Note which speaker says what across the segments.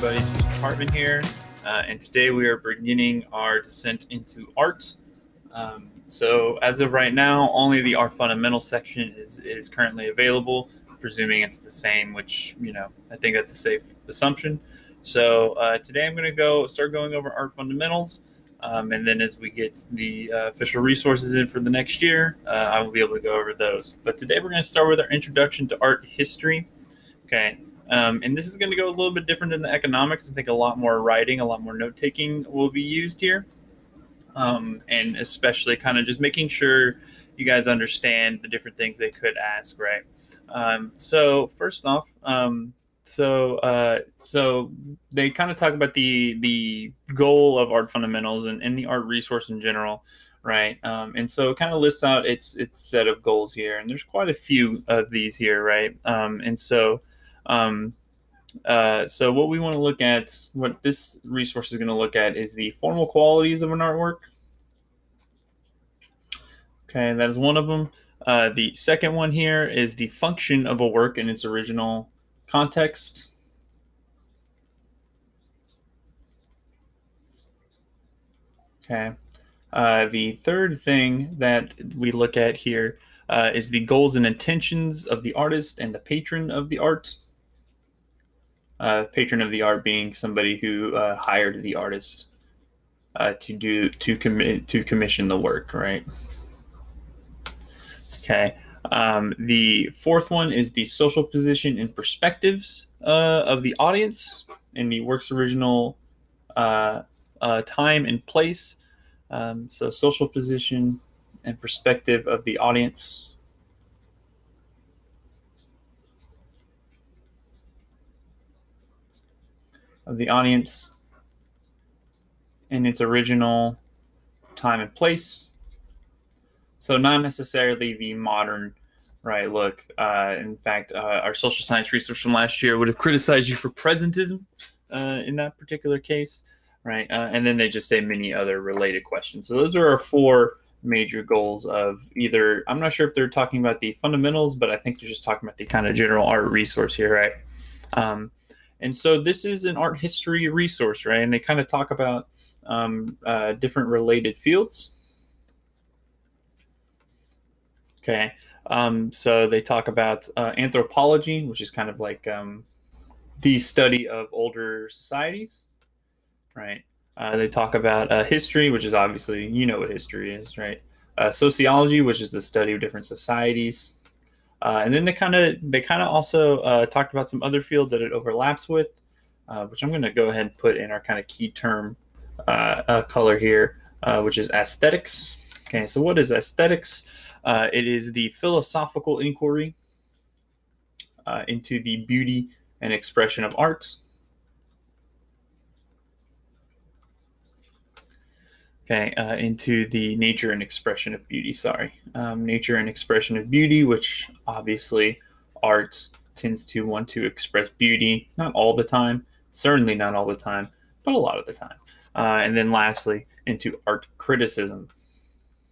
Speaker 1: everybody to this department here, and today we are beginning our descent into art. So as of right now, only the art fundamental section is currently available, presuming it's the same, which, I think that's a safe assumption. So today I'm going to start going over art fundamentals, and then as we get the official resources in for the next year, I will be able to go over those. But today we're going to start with our introduction to art history. Okay. And this is going to go a little bit different than the economics. I think a lot more writing, a lot more note taking will be used here. And especially kind of just making sure you guys understand the different things they could ask, right? So first off, so they kind of talk about the goal of art fundamentals and the art resource in general, right? And so it kind of lists out its set of goals here, and there's quite a few of these here, right? So what we want to look at, what this resource is going to look at, is the formal qualities of an artwork. Okay, that is one of them. The second one here is the function of a work in its original context. Okay. The third thing that we look at here is the goals and intentions of the artist and the patron of the art. Patron of the art being somebody who hired the artist to commission the work, right? Okay. The fourth one is the social position and perspectives of the audience in the work's original time and place. So social position and perspective of the audience. In its original time and place. So not necessarily the modern, right, look. In fact, our social science research from last year would have criticized you for presentism in that particular case, right? And then they just say many other related questions. So those are our four major goals of either, I'm not sure if they're talking about the fundamentals, but I think they're just talking about the kind of general art resource here, right? And so this is an art history resource, right? And they kind of talk about different related fields. Okay, so they talk about anthropology, which is kind of like the study of older societies, right? They talk about history, which is obviously, you know what history is, right? Sociology, which is the study of different societies. And then they kind of also talked about some other fields that it overlaps with, which I'm going to go ahead and put in our kind of key term color here, which is aesthetics. Okay, so what is aesthetics? It is the philosophical inquiry into the beauty and expression of art. Okay, into the nature and expression of beauty, nature and expression of beauty, which obviously art tends to want to express beauty, not all the time, certainly not all the time, but a lot of the time. And then lastly, into art criticism.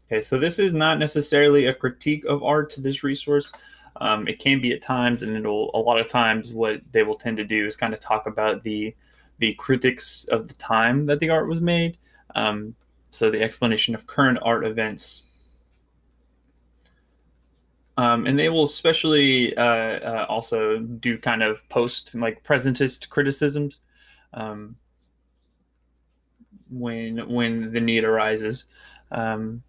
Speaker 1: Okay, so this is not necessarily a critique of art, this resource. It can be at times, and a lot of times what they will tend to do is kind of talk about the critics of the time that the art was made. So the explanation of current art events. And they will especially also do kind of post, like presentist criticisms when the need arises. So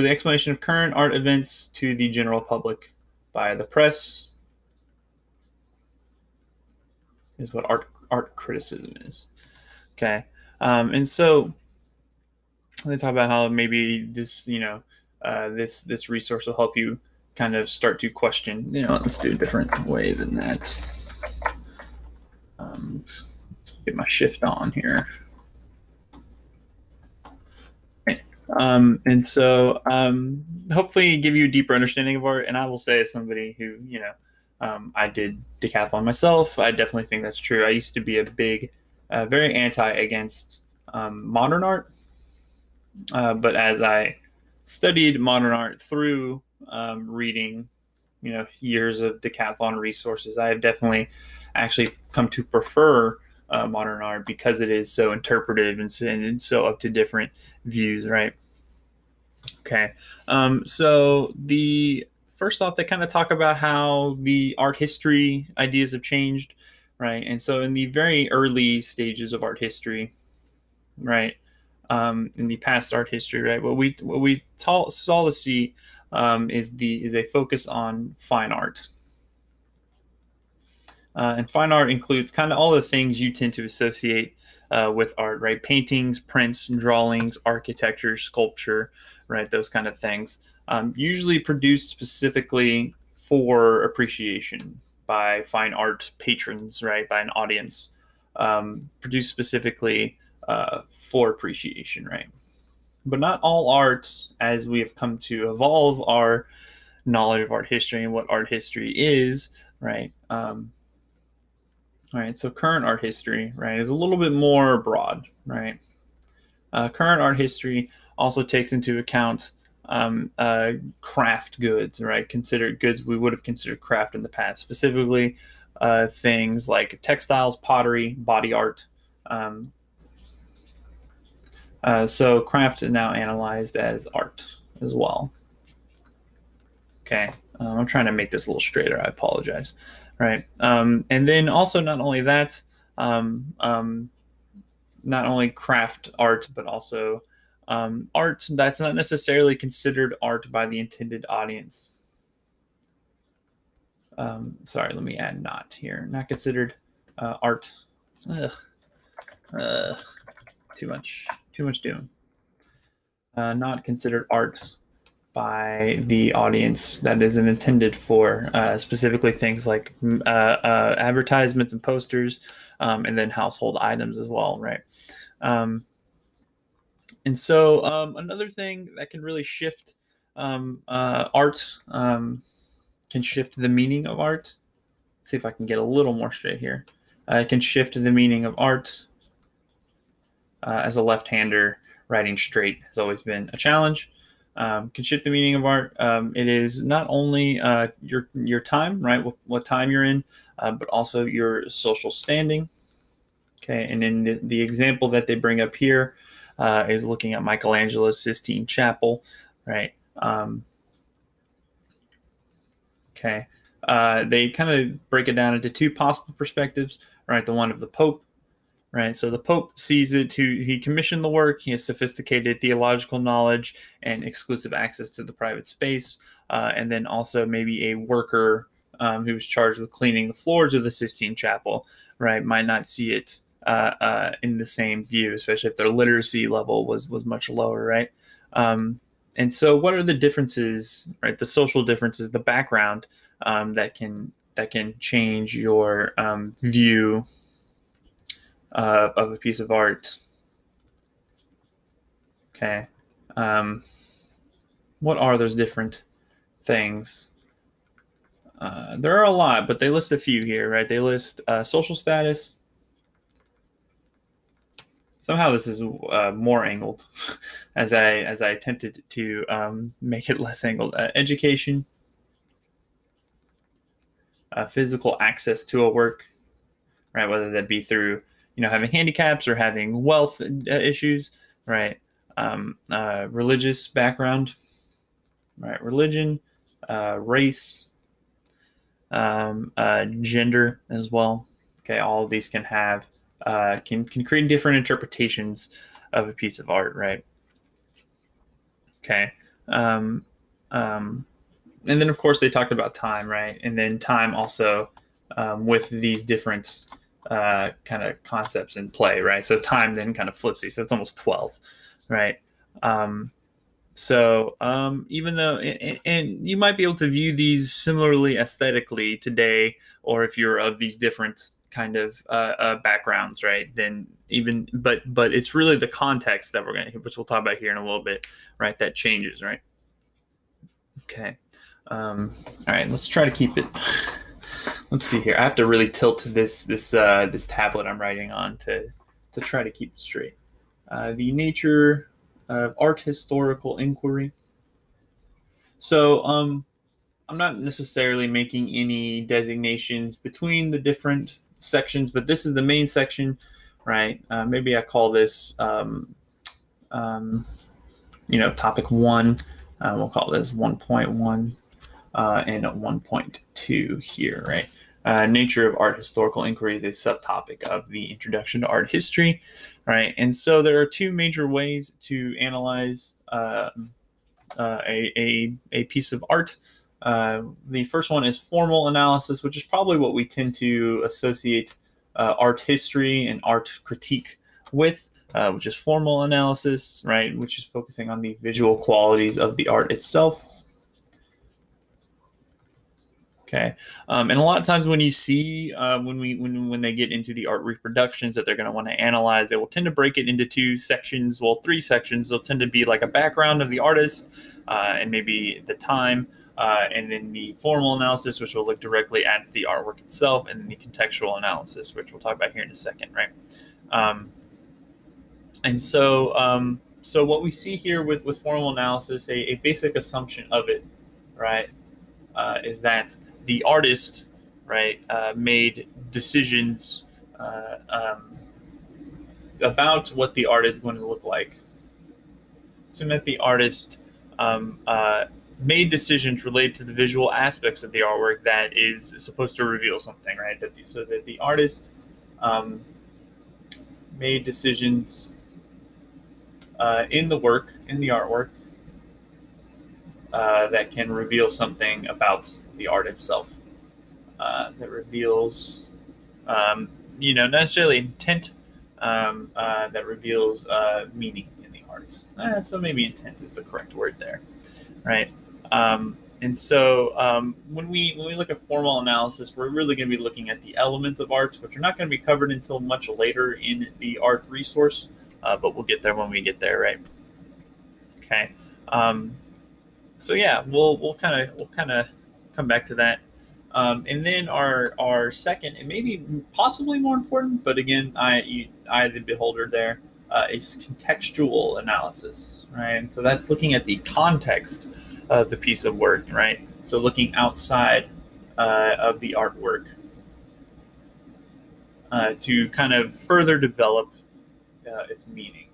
Speaker 1: the explanation of current art events to the general public by the press is what art criticism is. Okay, and so they talk about how maybe this, this resource will help you kind of start to question. Let's do a different way than that. Let's get my shift on here. And so hopefully give you a deeper understanding of art. And I will say, as somebody who, I did decathlon myself, I definitely think that's true. I used to be a big, very against modern art. But as I studied modern art through reading, years of decathlon resources, I have definitely actually come to prefer modern art because it is so interpretive and so up to different views, right? Okay. So the first off, they kind of talk about how the art history ideas have changed, right? And so in the very early stages of art history, right, in the past art history, right, saw to see is a focus on fine art. And fine art includes kind of all the things you tend to associate with art, right? Paintings, prints, drawings, architecture, sculpture, right? Those kind of things. Usually produced specifically for appreciation by fine art patrons, right? By an audience. Produced specifically for appreciation, right? But not all art, as we have come to evolve our knowledge of art history and what art history is, right? All right, so current art history, right, is a little bit more broad, right? Current art history also takes into account craft goods, right? Considered goods we would have considered craft in the past, specifically things like textiles, pottery, body art. So craft is now analyzed as art as well. Okay, I'm trying to make this a little straighter. I apologize. Right, and then also not only that, not only craft art, but also art that's not necessarily considered art by the intended audience. Sorry, let me add not here. Not considered art. Ugh. Too much doing. Not considered art by the audience that isn't intended for, specifically things like advertisements and posters, and then household items as well, right? And so another thing that can really shift art, can shift the meaning of art. Let's see if I can get a little more straight here. It can shift the meaning of art. As a left-hander, writing straight has always been a challenge. Can shift the meaning of art. It is not only your time, right? What time you're in, but also your social standing. Okay, and in the example that they bring up here is looking at Michelangelo's Sistine Chapel, right? Okay, they kind of break it down into two possible perspectives, right? The one of the Pope, right? So the Pope sees it he commissioned the work. He has sophisticated theological knowledge and exclusive access to the private space. And then also maybe a worker who was charged with cleaning the floors of the Sistine Chapel, right, might not see it in the same view, especially if their literacy level was much lower, right? And so what are the differences, right? The social differences, the background that can change your view of a piece of art. Okay. What are those different things? There are a lot, but they list a few here, right? They list social status. Somehow this is more angled as I attempted to make it less angled. Education, physical access to a work, right? Whether that be through having handicaps or having wealth issues, right? Religious background, right? Religion, race, gender as well. Okay, all of these can have can create different interpretations of a piece of art, right? Okay, and then of course they talked about time, right? And then time also with these different kind of concepts in play, right? So time then kind of flips these, so it's almost 12, right? So even though, and you might be able to view these similarly aesthetically today, or if you're of these different kind of backgrounds, right? Then even, but it's really the context that which we'll talk about here in a little bit, right? That changes, right? Okay. All right. Let's try to keep it. Let's see here. I have to really tilt this tablet I'm writing on to try to keep it straight. The nature of art historical inquiry. So I'm not necessarily making any designations between the different sections, but this is the main section, right? Maybe I call this, topic 1. We'll call this 1.1 and 1.2 here, right? Nature of art historical inquiry is a subtopic of the Introduction to Art History, right? And so there are two major ways to analyze a piece of art. The first one is formal analysis, which is probably what we tend to associate art history and art critique with, which is formal analysis, right? Which is focusing on the visual qualities of the art itself. Okay, and a lot of times when you see when they get into the art reproductions that they're going to want to analyze, they will tend to break it into 2 sections, well, 3 sections. They'll tend to be like a background of the artist and maybe the time, and then the formal analysis, which will look directly at the artwork itself, and then the contextual analysis, which we'll talk about here in a second, right? And so what we see here with formal analysis, a basic assumption of it, right, is that the artist, right, made decisions about what the art is going to look like. So that the artist made decisions related to the visual aspects of the artwork that is supposed to reveal something, right? So that the artist made decisions in the artwork, that can reveal something about the art itself. That reveals, not necessarily intent, that reveals meaning in the art. So maybe intent is the correct word there, right? And so when we look at formal analysis, we're really going to be looking at the elements of art, which are not going to be covered until much later in the art resource, but we'll get there when we get there, right? Okay. So yeah, we'll kind of come back to that, and then our second, and maybe possibly more important, but again, I the beholder there, is contextual analysis, right? And so that's looking at the context of the piece of work, right? So looking outside of the artwork to kind of further develop its meaning,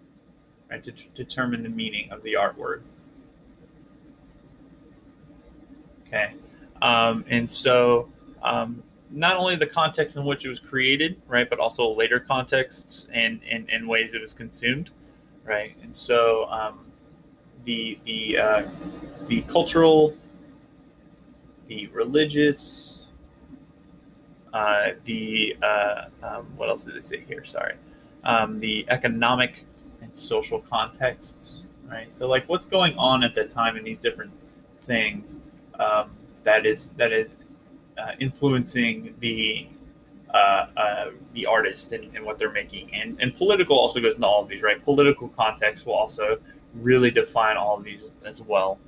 Speaker 1: right? To determine the meaning of the artwork. Okay, and so not only the context in which it was created, right, but also later contexts and ways it was consumed, right. And so the cultural, the religious, what else did they say here? Sorry, the economic and social contexts, right. So like what's going on at that time in these different things. That is influencing the artist and what they're making, and political also goes into all of these, right? Political context will also really define all of these as well,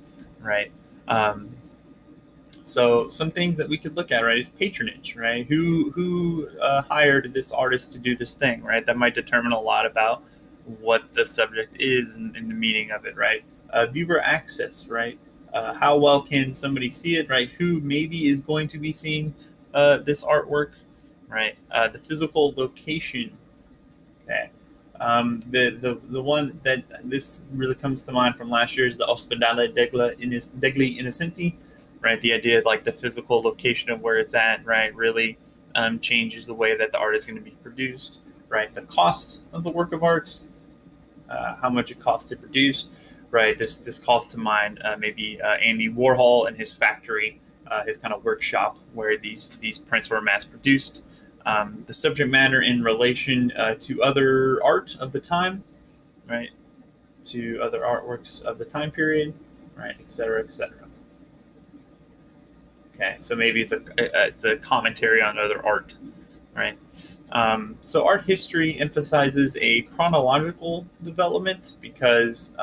Speaker 1: right? So some things that we could look at, right, is patronage, right? Who hired this artist to do this thing, right? That might determine a lot about what the subject is and the meaning of it, right? Viewer access, right? How well can somebody see it, right? Who maybe is going to be seeing this artwork, right? The physical location. Okay. The one that this really comes to mind from last year is the Ospedale degli Innocenti, right? The idea of like the physical location of where it's at, right, really changes the way that the art is going to be produced, right? The cost of the work of art, how much it costs to produce. Right, this calls to mind maybe Andy Warhol and his factory, his kind of workshop where these prints were mass produced. The subject matter in relation to other art of the time, right, to other artworks of the time period, right, et cetera, et cetera. Okay, so maybe it's a commentary on other art, right? So art history emphasizes a chronological development because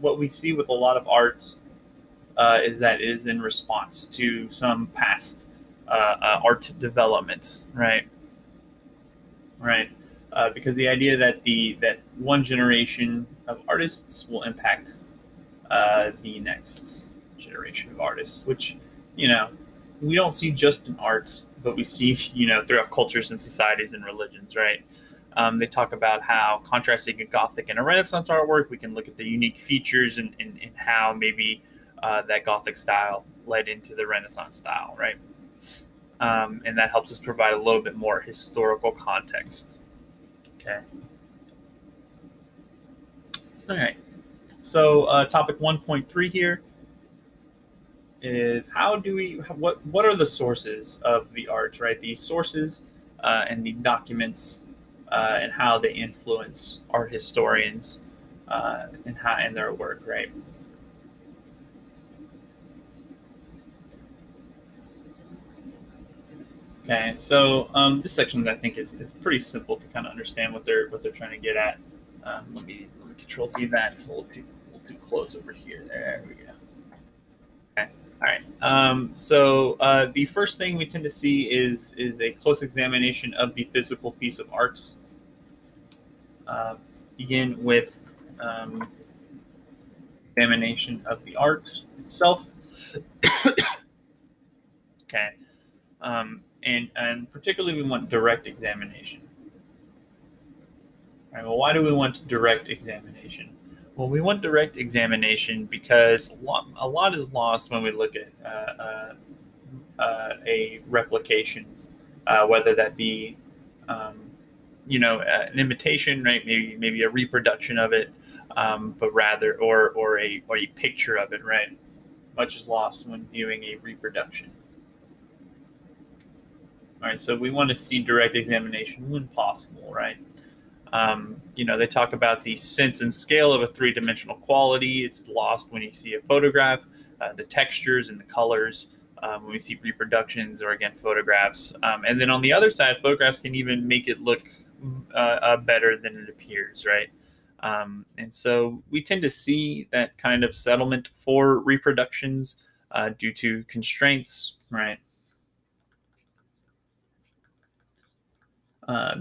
Speaker 1: what we see with a lot of art is that it is in response to some past art development, right? Right, because the idea that that one generation of artists will impact the next generation of artists, which we don't see just in art, but we see, throughout cultures and societies and religions, right? They talk about how contrasting a Gothic and a Renaissance artwork, we can look at the unique features and how maybe that Gothic style led into the Renaissance style, right? And that helps us provide a little bit more historical context. Okay. All right. So topic 1.3 here is what are the sources of the art, right? The sources and the documents and how they influence art historians and their work, right? Okay, so this section I think is pretty simple to kind of understand what they're trying to get at. Let me Control C that. It's a little too close over here. There we go. Okay. All right. So the first thing we tend to see is a close examination of the physical piece of art. Begin with examination of the art itself. Okay. And particularly we want direct examination. All right, well, why do we want direct examination? Well, we want direct examination because a lot is lost when we look at a replication, whether that be, an imitation, right? Maybe a reproduction of it, but rather, or a picture of it, right? Much is lost when viewing a reproduction. All right, so we want to see direct examination when possible, right? They talk about the sense and scale of a three-dimensional quality. It's lost when you see a photograph, the textures and the colors, when we see reproductions or, again, photographs. And then on the other side, photographs can even make it look better than it appears, right? And so we tend to see that kind of settlement for reproductions due to constraints, right?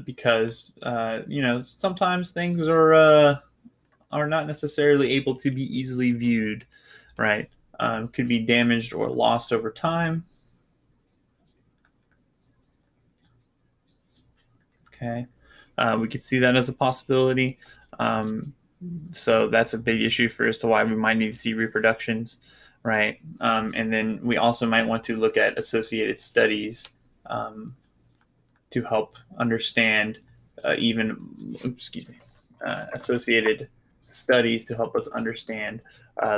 Speaker 1: Because sometimes things are not necessarily able to be easily viewed, right? Could be damaged or lost over time. Okay, we could see that as a possibility. So that's a big issue for as to why we might need to see reproductions, right? And then we also might want to look at associated studies to help understand associated studies to help us understand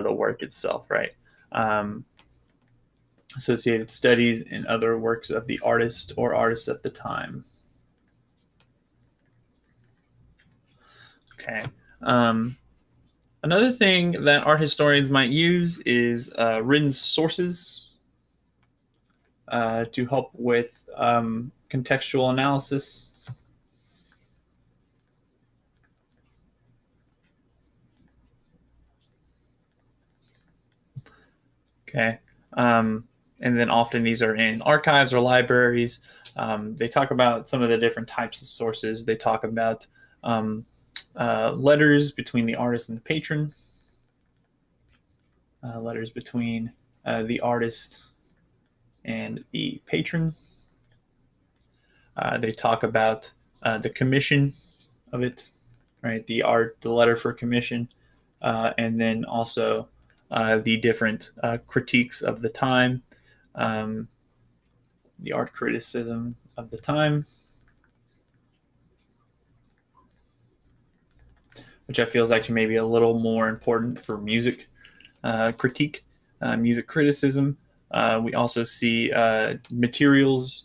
Speaker 1: the work itself, right? Associated studies and other works of the artist or artists of the time. Okay. Another thing that art historians might use is Rin Sources to help with contextual analysis. Okay. And then often these are in archives or libraries. They talk about some of the different types of sources. They talk about letters between the artist and the patron, letters between the artist and the patron. They talk about the commission of it, right? The letter for commission, and then also the different critiques of the time, the art criticism of the time, which I feel is actually maybe a little more important for music critique, music criticism. We also see materials,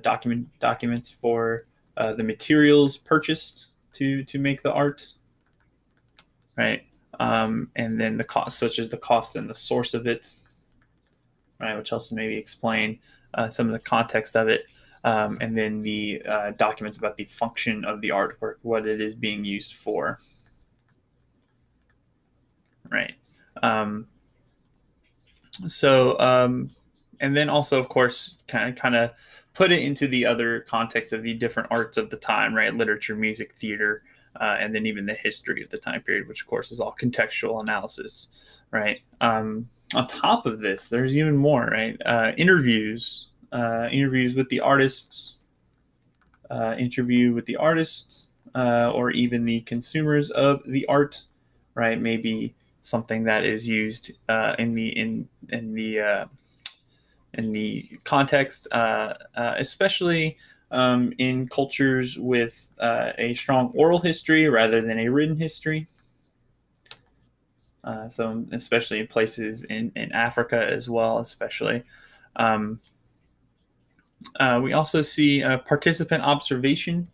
Speaker 1: documents for the materials purchased to make the art, right? And then the cost, such as the cost and the source of it, right? Which helps to maybe explain some of the context of it. And then the documents about the function of the artwork, what it is being used for, right? And then also, of course, kind of put it into the other context of the different arts of the time, right? Literature, music, theater, and then even the history of the time period, which of course is all contextual analysis, right? On top of this, there's even more, right? Interviews interviews with the artists, interview with the artists, or even the consumers of the art, right? Maybe something that is used in the context, especially in cultures with a strong oral history rather than a written history. So especially in places in Africa as well, especially. We also see participant observation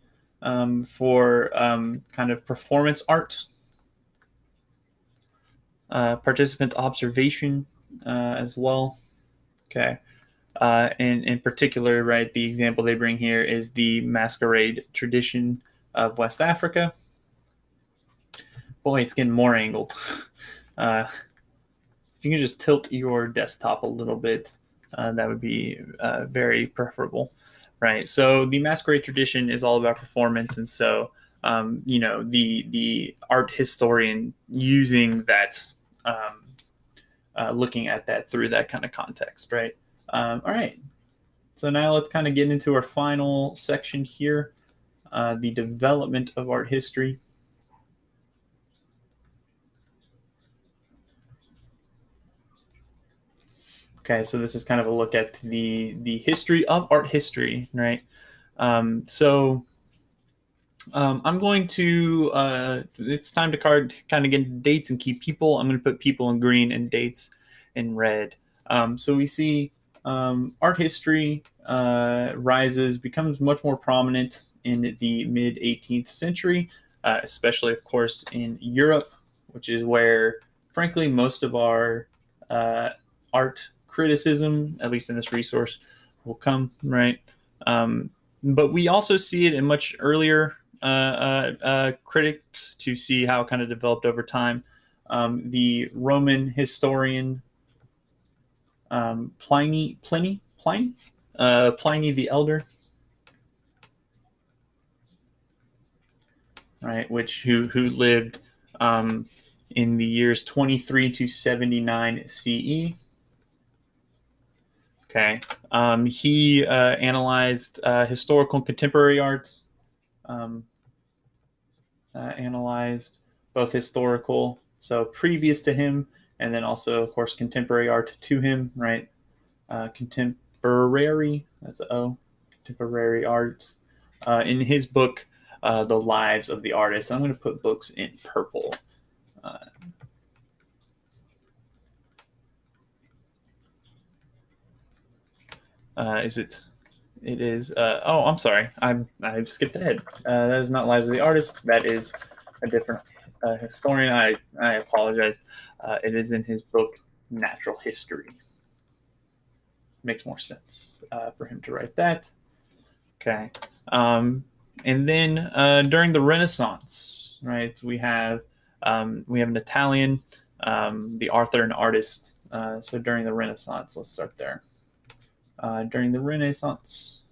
Speaker 1: for kind of performance art. Participant observation as well. Okay. In particular, right, the example they bring here is the masquerade tradition of West Africa. Boy, it's getting more angled. If you can just tilt your desktop a little bit, that would be very preferable, right? So the masquerade tradition is all about performance, and so the art historian using that, looking at that through that kind of context, right? All right. So now let's kind of get into our final section here, the development of art history. Okay, so this is kind of a look at the history of art history, right? I'm going to, it's time to kind of get into dates and key people. I'm going to put people in green and dates in red. So we see art history becomes much more prominent in the mid 18th century, especially, of course, in Europe, which is where, frankly, most of our art criticism, at least in this resource, will come, right? But we also see it in much earlier critics to see how it kind of developed over time. The Roman historian Pliny the Elder, right? Who lived in the years 23 to 79 CE. Okay, he analyzed historical and contemporary art. Analyzed both historical, so previous to him, and then also, of course, contemporary art to him, right? Contemporary, that's an O, contemporary art. In his book, The Lives of the Artists, I'm going to put books in purple. Is it? It is. Oh, I'm sorry. I've skipped ahead. That is not Lives of the Artists. That is a different historian. I apologize. It is in his book Natural History. Makes more sense for him to write that. Okay. And then during the Renaissance, right, we have an Italian, the author and artist. So during the Renaissance, let's start there. During the Renaissance,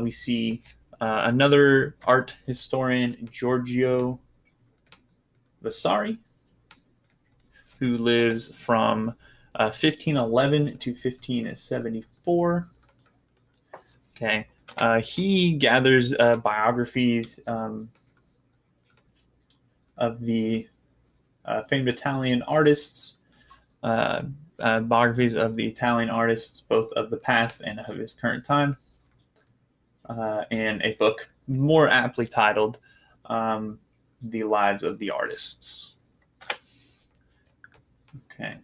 Speaker 1: we see another art historian, Giorgio Vasari, who lives from 1511 to 1574. Okay, he gathers biographies of the famed Italian artists, biographies of the Italian artists, both of the past and of his current time, in a book more aptly titled The Lives of the Artists. Okay.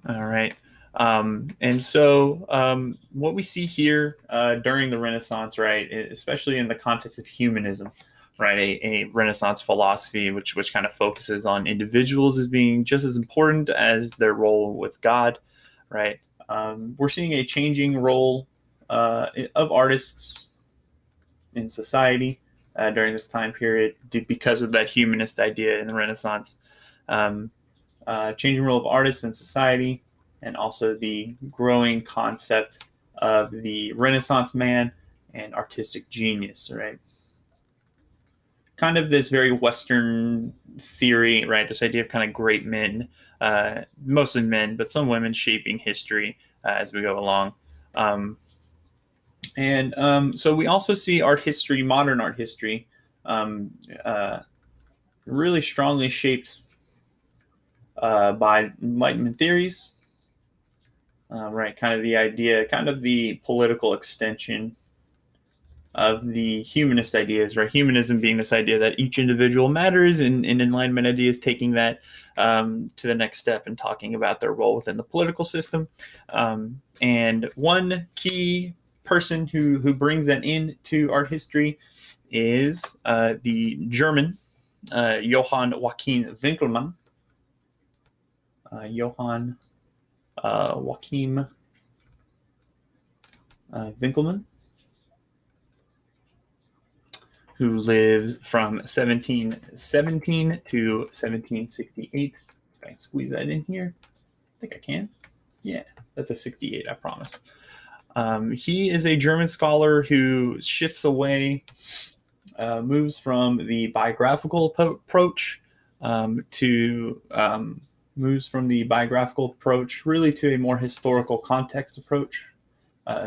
Speaker 1: All right. And so what we see here during the Renaissance, right, especially in the context of humanism, right, a Renaissance philosophy which kind of focuses on individuals as being just as important as their role with God, right? We're seeing a changing role of artists in society during this time period because of that humanist idea in the Renaissance. Changing role of artists in society, and also the growing concept of the Renaissance man and artistic genius, right? kind of this very Western theory, right? This idea of kind of great men, mostly men, but some women shaping history as we go along. So we also see art history, modern art history, um, uh, really strongly shaped by Enlightenment theories, right? Kind of the idea, kind of the political extension of the humanist ideas, right? Humanism being this idea that each individual matters, and Enlightenment ideas taking that to the next step and talking about their role within the political system. And one key person who brings that into art history is the German Johann Joachim Winkelmann. Johann Joachim Winkelmann, who lives from 1717 to 1768. Can I squeeze that in here? I think I can. Yeah, that's a 68, I promise. He is a German scholar who shifts away, moves from the biographical approach really to a more historical context approach.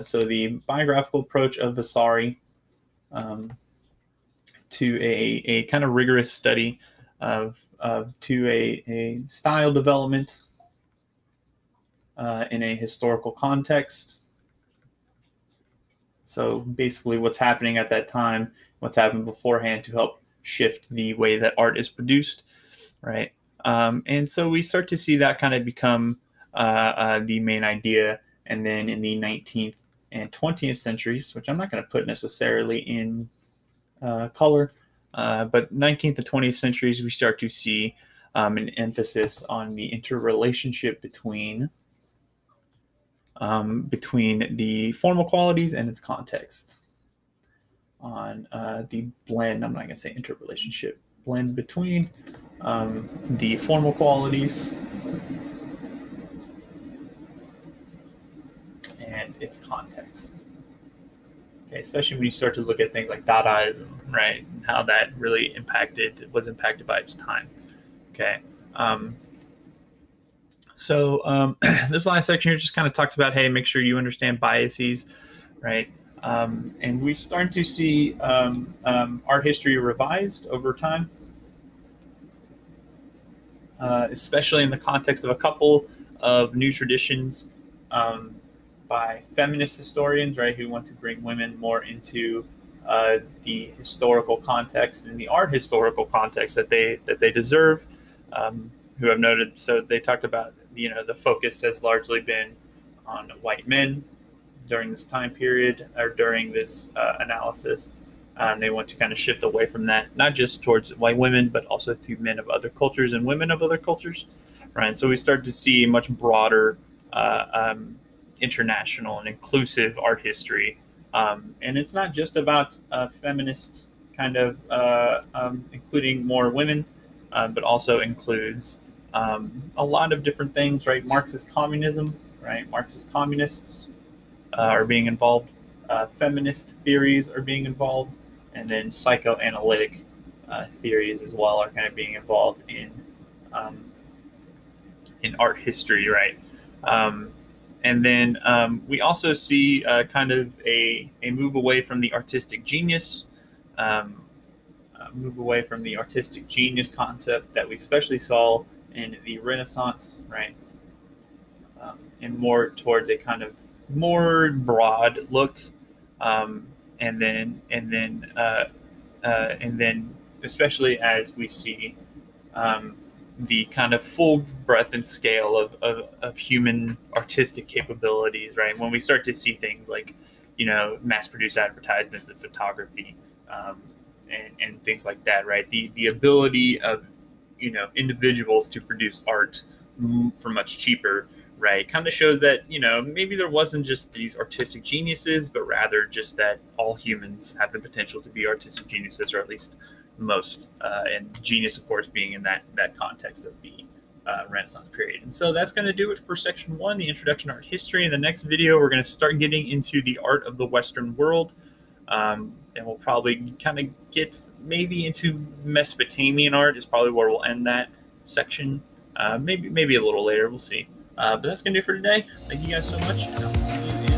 Speaker 1: So the biographical approach of Vasari to a kind of rigorous study to a style development in a historical context. So basically what's happening at that time, what's happened beforehand to help shift the way that art is produced, right? And so we start to see that kind of become the main idea. And then in the 19th and 20th centuries, which I'm not going to put necessarily in color, but 19th and 20th centuries, we start to see an emphasis on the interrelationship between the formal qualities and its context, on the blend, I'm not going to say interrelationship, blend between the formal qualities and its context. Okay, especially when you start to look at things like Dadaism, right, and how that really was impacted by its time. Okay. So this last section here just kind of talks about, hey, make sure you understand biases, right? And we've started to see art history revised over time, especially in the context of a couple of new traditions by feminist historians, right, who want to bring women more into the historical context and the art historical context that they deserve. Who have noted, so they talked about, the focus has largely been on white men during this time period, or during this analysis. They want to kind of shift away from that, not just towards white women, but also to men of other cultures and women of other cultures, right? And so we start to see much broader international and inclusive art history. And it's not just about feminists kind of including more women, but also includes a lot of different things, right? Marxist communism, right? Marxist communists are being involved. Feminist theories are being involved. And then psychoanalytic theories as well are kind of being involved in art history, right? And then we also see kind of a move away from the artistic genius, concept that we especially saw in the Renaissance, right? And more towards a kind of more broad look, and then especially as we see the kind of full breadth and scale of human artistic capabilities, right? When we start to see things like, mass-produced advertisements of photography, and things like that, right? The ability of, individuals to produce art for much cheaper, right? Kind of shows that, maybe there wasn't just these artistic geniuses, but rather just that all humans have the potential to be artistic geniuses, or at least most, and genius, of course, being in that context of the Renaissance period. And so that's going to do it for section 1, the introduction to art history. In the next video, we're going to start getting into the art of the Western world, And we'll probably kind of get maybe into Mesopotamian art is probably where we'll end that section. Maybe a little later. We'll see. But that's gonna do it for today. Thank you guys so much, and I'll see you in